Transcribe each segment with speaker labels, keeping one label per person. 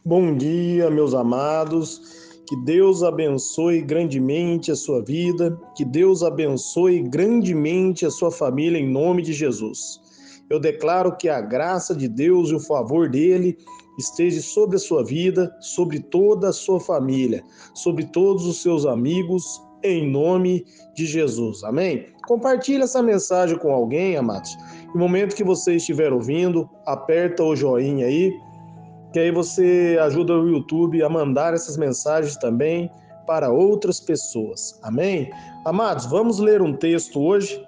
Speaker 1: Bom dia, meus amados. Que Deus abençoe grandemente a sua vida, que Deus abençoe grandemente a sua família em nome de Jesus. Eu declaro que a graça de Deus e o favor dele esteja sobre a sua vida, sobre toda a sua família, sobre todos os seus amigos, em nome de Jesus. Amém? Compartilhe essa mensagem com alguém, amados. No momento que você estiver ouvindo, aperta o joinha aí, que aí você ajuda o YouTube a mandar essas mensagens também para outras pessoas. Amém? Amados, vamos ler um texto hoje,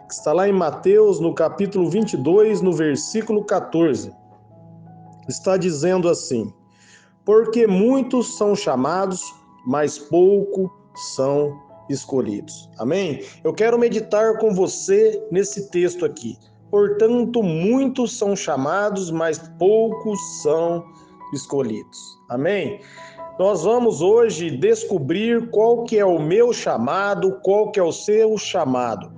Speaker 1: que está lá em Mateus, no capítulo 22, no versículo 14. Está dizendo assim: porque muitos são chamados, mas poucos são escolhidos. Amém? Eu quero meditar com você nesse texto aqui. Portanto, muitos são chamados, mas poucos são escolhidos. Amém? Nós vamos hoje descobrir qual que é o meu chamado, qual que é o seu chamado.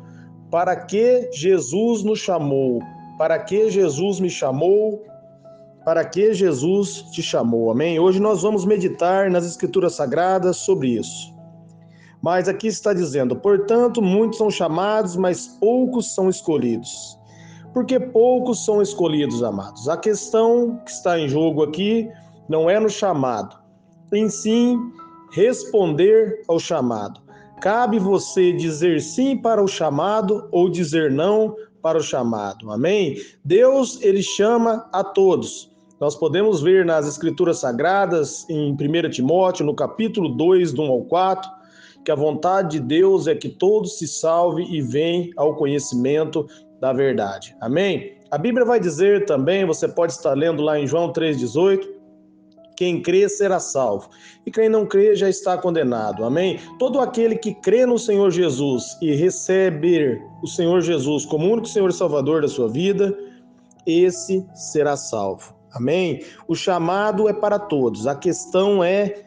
Speaker 1: Para que Jesus nos chamou? Para que Jesus me chamou? Para que Jesus te chamou? Amém? Hoje nós vamos meditar nas Escrituras Sagradas sobre isso. Mas aqui está dizendo: portanto, muitos são chamados, mas poucos são escolhidos. Por que poucos são escolhidos, amados? A questão que está em jogo aqui não é no chamado, em sim responder ao chamado. Cabe você dizer sim para o chamado ou dizer não para o chamado. Amém? Deus, ele chama a todos. Nós podemos ver nas Escrituras Sagradas, em 1 Timóteo, no capítulo 2, do 1 ao 4, que a vontade de Deus é que todos se salvem e venham ao conhecimento da verdade. Amém? A Bíblia vai dizer também, você pode estar lendo lá em João 3,18, quem crê será salvo, e quem não crê já está condenado. Amém? Todo aquele que crê no Senhor Jesus e receber o Senhor Jesus como único Senhor e Salvador da sua vida, esse será salvo. Amém? O chamado é para todos. A questão é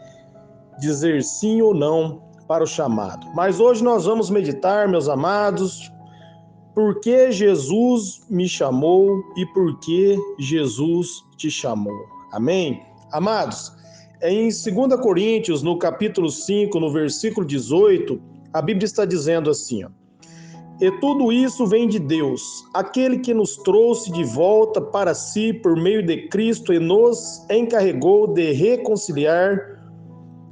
Speaker 1: dizer sim ou não para o chamado. Mas hoje nós vamos meditar, meus amados, por que Jesus me chamou e por que Jesus te chamou. Amém? Amados, em 2 Coríntios, no capítulo 5, no versículo 18, a Bíblia está dizendo assim, ó: e tudo isso vem de Deus, aquele que nos trouxe de volta para si por meio de Cristo e nos encarregou de reconciliar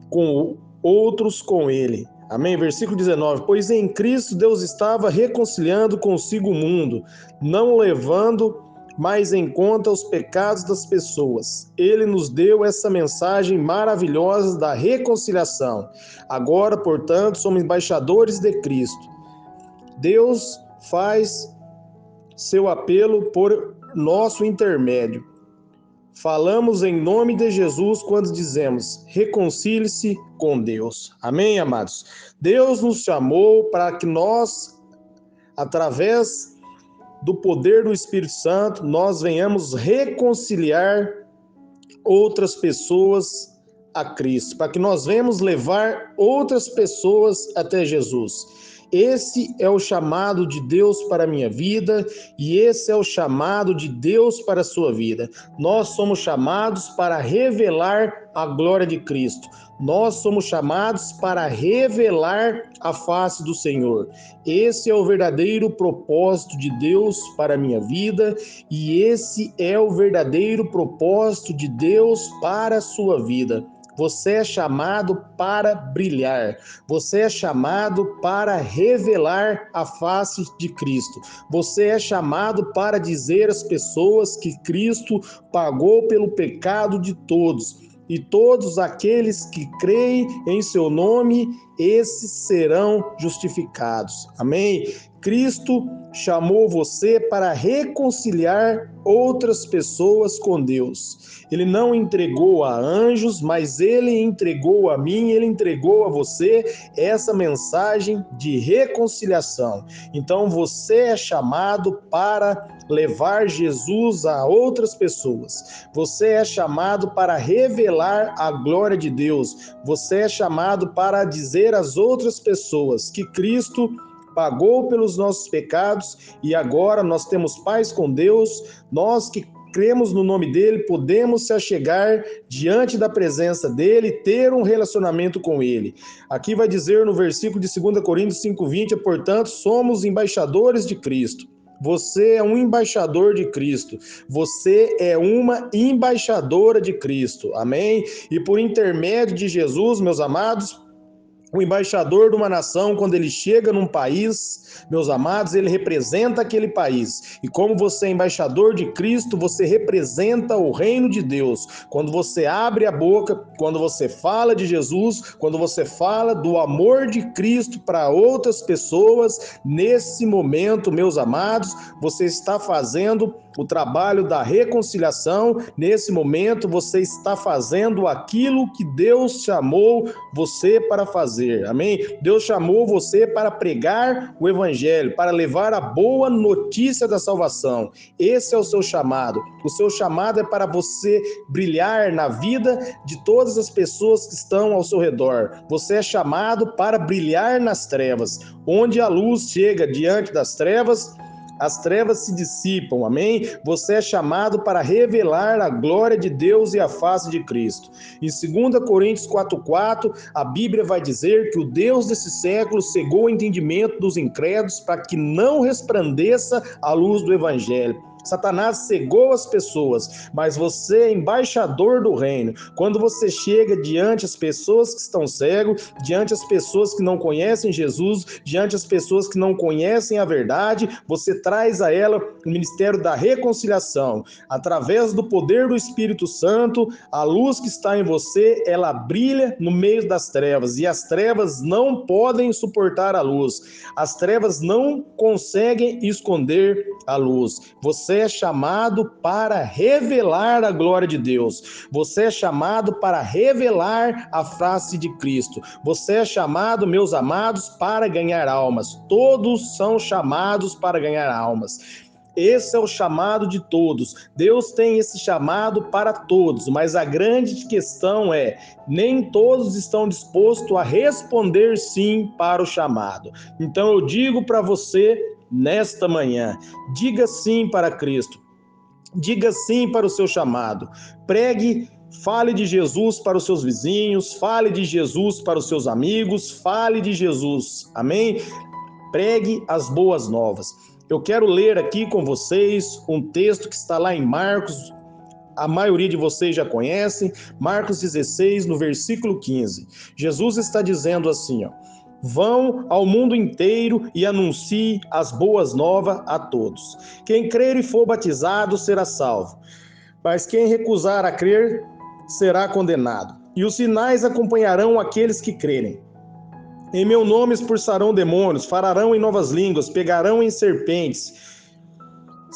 Speaker 1: com outros com ele. Amém? Versículo 19. Pois em Cristo Deus estava reconciliando consigo o mundo, não levando mais em conta os pecados das pessoas. Ele nos deu essa mensagem maravilhosa da reconciliação. Agora, portanto, somos embaixadores de Cristo. Deus faz seu apelo por nosso intermédio. Falamos em nome de Jesus quando dizemos: reconcilie-se com Deus. Amém, amados? Deus nos chamou para que nós, através do poder do Espírito Santo, nós venhamos reconciliar outras pessoas a Cristo, para que nós venhamos levar outras pessoas até Jesus. Esse é o chamado de Deus para a minha vida e esse é o chamado de Deus para a sua vida. Nós somos chamados para revelar a glória de Cristo. Nós somos chamados para revelar a face do Senhor. Esse é o verdadeiro propósito de Deus para a minha vida e esse é o verdadeiro propósito de Deus para a sua vida. Você é chamado para brilhar. Você é chamado para revelar a face de Cristo. Você é chamado para dizer às pessoas que Cristo pagou pelo pecado de todos. E todos aqueles que creem em seu nome, esses serão justificados. Amém? Cristo chamou você para reconciliar outras pessoas com Deus. Ele não entregou a anjos, mas ele entregou a mim, ele entregou a você essa mensagem de reconciliação. Então você é chamado para levar Jesus a outras pessoas. Você é chamado para revelar a glória de Deus. Você é chamado para dizer às outras pessoas que Cristo pagou pelos nossos pecados e agora nós temos paz com Deus. Nós que cremos no nome dele, podemos se achegar diante da presença dele, ter um relacionamento com ele. Aqui vai dizer no versículo de 2 Coríntios 5:20, portanto, somos embaixadores de Cristo. Você é um embaixador de Cristo. Você é uma embaixadora de Cristo. Amém? E por intermédio de Jesus, meus amados, o embaixador de uma nação, quando ele chega num país, meus amados, ele representa aquele país. E como você é embaixador de Cristo, você representa o reino de Deus. Quando você abre a boca, quando você fala de Jesus, quando você fala do amor de Cristo para outras pessoas, nesse momento, meus amados, você está fazendo o trabalho da reconciliação. Nesse momento, você está fazendo aquilo que Deus chamou você para fazer. Amém? Deus chamou você para pregar o evangelho, para levar a boa notícia da salvação. Esse é o seu chamado. O seu chamado é para você brilhar na vida de todas as pessoas que estão ao seu redor. Você é chamado para brilhar nas trevas. Onde a luz chega diante das trevas, as trevas se dissipam, amém? Você é chamado para revelar a glória de Deus e a face de Cristo. Em 2 Coríntios 4:4, a Bíblia vai dizer que o Deus desse século cegou o entendimento dos incrédulos para que não resplandeça a luz do Evangelho. Satanás cegou as pessoas, mas você é embaixador do reino. Quando você chega diante as pessoas que estão cegas, diante as pessoas que não conhecem Jesus, diante as pessoas que não conhecem a verdade, você traz a ela o ministério da reconciliação. Através do poder do Espírito Santo, a luz que está em você, ela brilha no meio das trevas, e as trevas não podem suportar a luz. As trevas não conseguem esconder a luz. Você é chamado para revelar a glória de Deus. Você é chamado para revelar a face de Cristo. Você é chamado, meus amados, para ganhar almas. Todos são chamados para ganhar almas. Esse é o chamado de todos. Deus tem esse chamado para todos, mas a grande questão é, nem todos estão dispostos a responder sim para o chamado. Então eu digo para você, nesta manhã, diga sim para Cristo, diga sim para o seu chamado, pregue, fale de Jesus para os seus vizinhos, fale de Jesus para os seus amigos, fale de Jesus, amém? Pregue as boas novas. Eu quero ler aqui com vocês um texto que está lá em Marcos, a maioria de vocês já conhecem, Marcos 16, no versículo 15. Jesus está dizendo assim, ó: vão ao mundo inteiro e anuncie as boas novas a todos. Quem crer e for batizado será salvo, mas quem recusar a crer será condenado. E os sinais acompanharão aqueles que crerem. Em meu nome expulsarão demônios, falarão em novas línguas, pegarão em serpentes,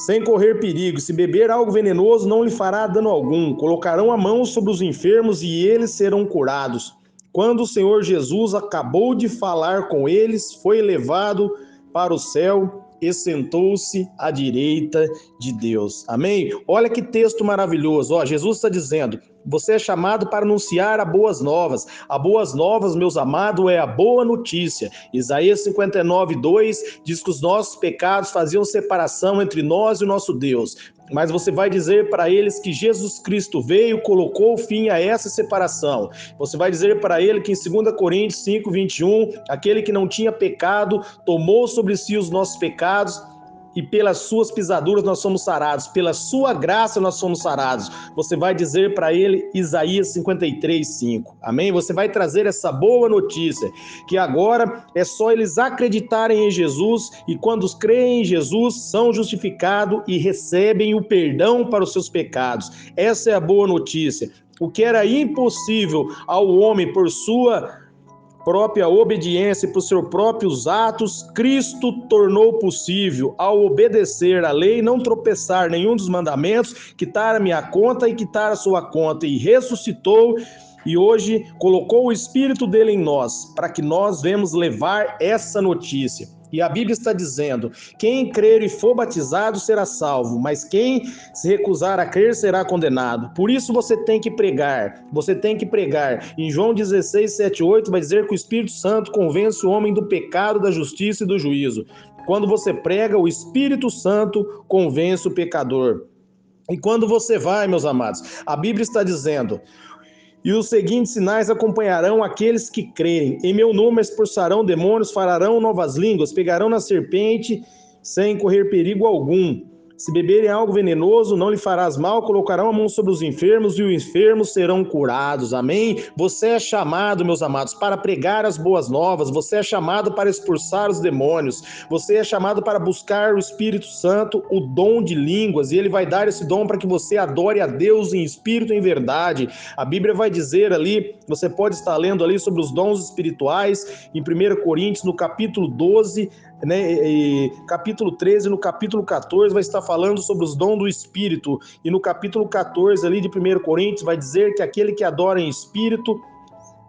Speaker 1: sem correr perigo. Se beber algo venenoso, não lhe fará dano algum. Colocarão a mão sobre os enfermos e eles serão curados. Quando o Senhor Jesus acabou de falar com eles, foi levado para o céu e sentou-se à direita de Deus. Amém? Olha que texto maravilhoso. Ó, Jesus está dizendo, você é chamado para anunciar as boas novas. As boas novas, meus amados, é a boa notícia. Isaías 59:2 diz que os nossos pecados faziam separação entre nós e o nosso Deus. Mas você vai dizer para eles que Jesus Cristo veio, colocou fim a essa separação. Você vai dizer para ele que em 2 Coríntios 5:21, aquele que não tinha pecado, tomou sobre si os nossos pecados, e pelas suas pisaduras nós somos sarados, pela sua graça nós somos sarados. Você vai dizer para ele Isaías 53:5. Amém? Você vai trazer essa boa notícia, que agora é só eles acreditarem em Jesus, e quando creem em Jesus, são justificados e recebem o perdão para os seus pecados. Essa é a boa notícia. O que era impossível ao homem por sua própria obediência e por seus próprios atos, Cristo tornou possível ao obedecer à lei, não tropeçar nenhum dos mandamentos, quitar a minha conta e quitar a sua conta, e ressuscitou e hoje colocou o Espírito dele em nós, para que nós venhamos levar essa notícia. E a Bíblia está dizendo, quem crer e for batizado será salvo, mas quem se recusar a crer será condenado. Por isso você tem que pregar. Em João 16:7-8 vai dizer que o Espírito Santo convence o homem do pecado, da justiça e do juízo. Quando você prega, o Espírito Santo convence o pecador. E quando você vai, meus amados, a Bíblia está dizendo: e os seguintes sinais acompanharão aqueles que crerem. Em meu nome expulsarão demônios, falarão novas línguas, pegarão na serpente sem correr perigo algum. Se beberem algo venenoso, não lhe farás mal, colocarão a mão sobre os enfermos e os enfermos serão curados. Amém? Você é chamado, meus amados, para pregar as boas novas. Você é chamado para expulsar os demônios. Você é chamado para buscar o Espírito Santo, o dom de línguas. E ele vai dar esse dom para que você adore a Deus em espírito e em verdade. A Bíblia vai dizer ali, você pode estar lendo ali sobre os dons espirituais, em 1 Coríntios, no capítulo 12, capítulo 13, no capítulo 14 vai estar falando sobre os dons do Espírito, e no capítulo 14 ali de 1 Coríntios vai dizer que aquele que adora em espírito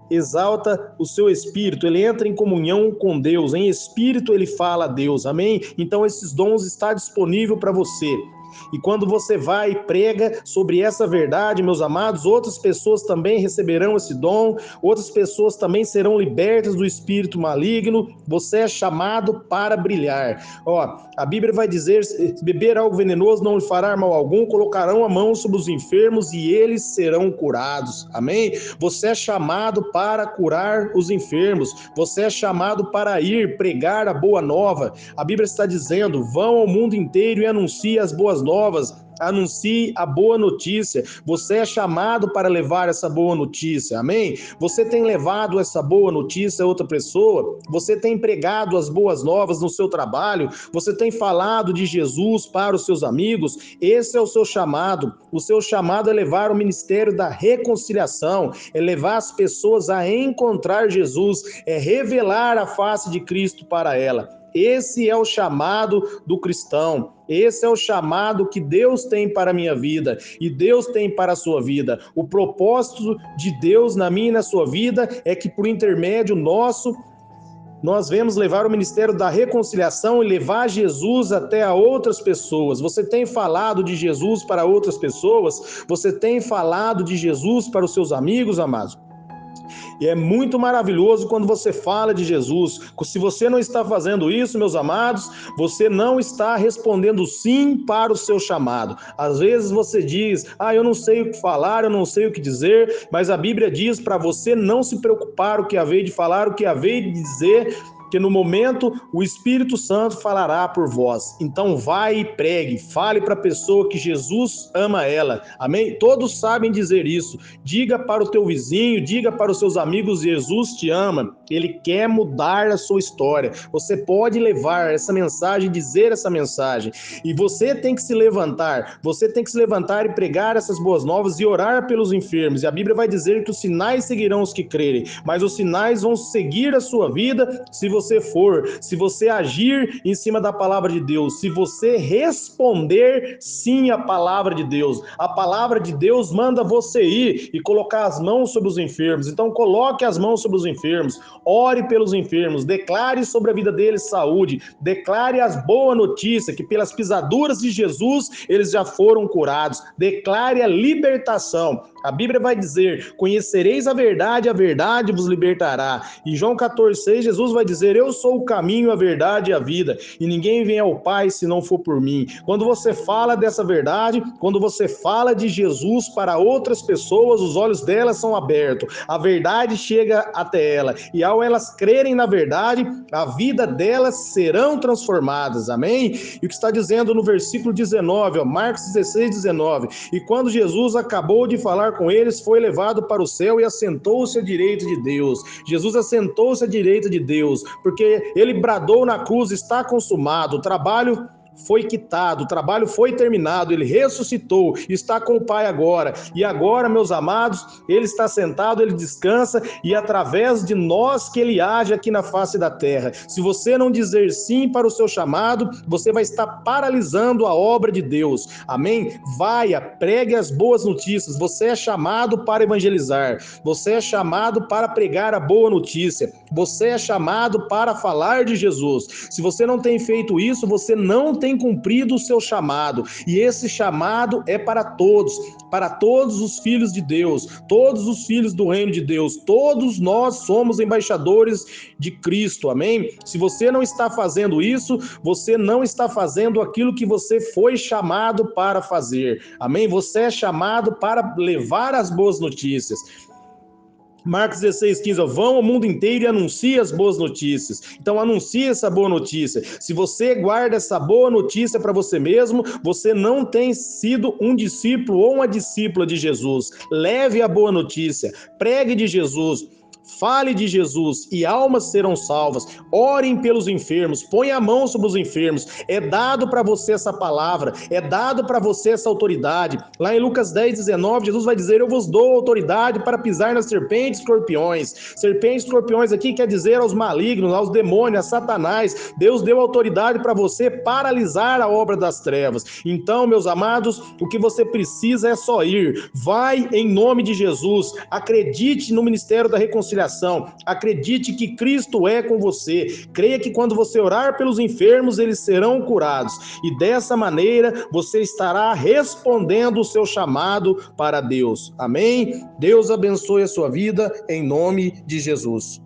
Speaker 1: exalta o seu espírito, ele entra em comunhão com Deus, em espírito ele fala a Deus, amém? Então esses dons estão disponíveis para você. E quando você vai e prega sobre essa verdade, meus amados, outras pessoas também receberão esse dom, outras pessoas também serão libertas do espírito maligno. Você é chamado para brilhar. A Bíblia vai dizer: se beber algo venenoso não lhe fará mal algum, colocarão a mão sobre os enfermos e eles serão curados. Amém? Você é chamado para curar os enfermos. Você é chamado para ir pregar a boa nova. A Bíblia está dizendo: vão ao mundo inteiro e anuncie as boas novas, anuncie a boa notícia. Você é chamado para levar essa boa notícia, amém? Você tem levado essa boa notícia a outra pessoa? Você tem pregado as boas novas no seu trabalho? Você tem falado de Jesus para os seus amigos? Esse é o seu chamado. O seu chamado é levar o ministério da reconciliação, é levar as pessoas a encontrar Jesus, é revelar a face de Cristo para ela. Esse é o chamado do cristão, esse é o chamado que Deus tem para a minha vida e Deus tem para a sua vida. O propósito de Deus na minha e na sua vida é que por intermédio nosso, nós vamos levar o ministério da reconciliação e levar Jesus até a outras pessoas. Você tem falado de Jesus para outras pessoas? Você tem falado de Jesus para os seus amigos, amados? E é muito maravilhoso quando você fala de Jesus. Se você não está fazendo isso, meus amados, você não está respondendo sim para o seu chamado. Às vezes você diz: eu não sei o que falar, eu não sei o que dizer, mas a Bíblia diz para você não se preocupar o que havei de falar, o que havei de dizer, que no momento o Espírito Santo falará por vós. Então vai e pregue, fale para a pessoa que Jesus ama ela, amém? Todos sabem dizer isso. Diga para o teu vizinho, diga para os seus amigos: Jesus te ama, ele quer mudar a sua história. Você pode levar essa mensagem, dizer essa mensagem, e você tem que se levantar, e pregar essas boas novas e orar pelos enfermos. E a Bíblia vai dizer que os sinais seguirão os que crerem, mas os sinais vão seguir a sua vida se você agir em cima da palavra de Deus, se você responder sim à palavra de Deus. A palavra de Deus manda você ir e colocar as mãos sobre os enfermos. Então coloque as mãos sobre os enfermos, ore pelos enfermos, declare sobre a vida deles saúde, declare as boas notícias, que pelas pisaduras de Jesus eles já foram curados. Declare a libertação. A Bíblia vai dizer: conhecereis a verdade vos libertará. Em João 14,6, Jesus vai dizer: eu sou o caminho, a verdade e a vida, e ninguém vem ao Pai se não for por mim. Quando você fala dessa verdade, quando você fala de Jesus para outras pessoas, os olhos delas são abertos, a verdade chega até ela, e ao elas crerem na verdade, a vida delas serão transformadas, amém? E o que está dizendo no versículo 19, Marcos 16:19, e quando Jesus acabou de falar com eles, foi levado para o céu e assentou-se à direita de Deus. Jesus assentou-se à direita de Deus, porque ele bradou na cruz: está consumado, o trabalho foi quitado, o trabalho foi terminado, ele ressuscitou, está com o Pai agora. E agora, meus amados, ele está sentado, ele descansa, e através de nós que ele age aqui na face da terra. Se você não dizer sim para o seu chamado, você vai estar paralisando a obra de Deus, amém? Pregue as boas notícias. Você é chamado para evangelizar, você é chamado para pregar a boa notícia, você é chamado para falar de Jesus. Se você não tem feito isso, você não tem cumprido o seu chamado, e esse chamado é para todos os filhos de Deus, todos os filhos do reino de Deus, todos nós somos embaixadores de Cristo, amém? Se você não está fazendo isso, você não está fazendo aquilo que você foi chamado para fazer, amém? Você é chamado para levar as boas notícias. Marcos 16:15, vão ao mundo inteiro e anuncie as boas notícias. Então anuncie essa boa notícia. Se você guarda essa boa notícia para você mesmo, você não tem sido um discípulo ou uma discípula de Jesus. Leve a boa notícia, pregue de Jesus, fale de Jesus e almas serão salvas. Orem pelos enfermos, põe a mão sobre os enfermos. É dado para você essa palavra, é dado para você essa autoridade. Lá em Lucas 10:19, Jesus vai dizer: eu vos dou autoridade para pisar nas serpentes e escorpiões. Serpentes e escorpiões aqui quer dizer aos malignos, aos demônios, a Satanás. Deus deu autoridade para você paralisar a obra das trevas. Então, meus amados, o que você precisa é só ir. Vai em nome de Jesus. Acredite no ministério da reconciliação. Acredite que Cristo é com você. Creia que quando você orar pelos enfermos, eles serão curados. E dessa maneira, você estará respondendo o seu chamado para Deus. Amém? Deus abençoe a sua vida em nome de Jesus.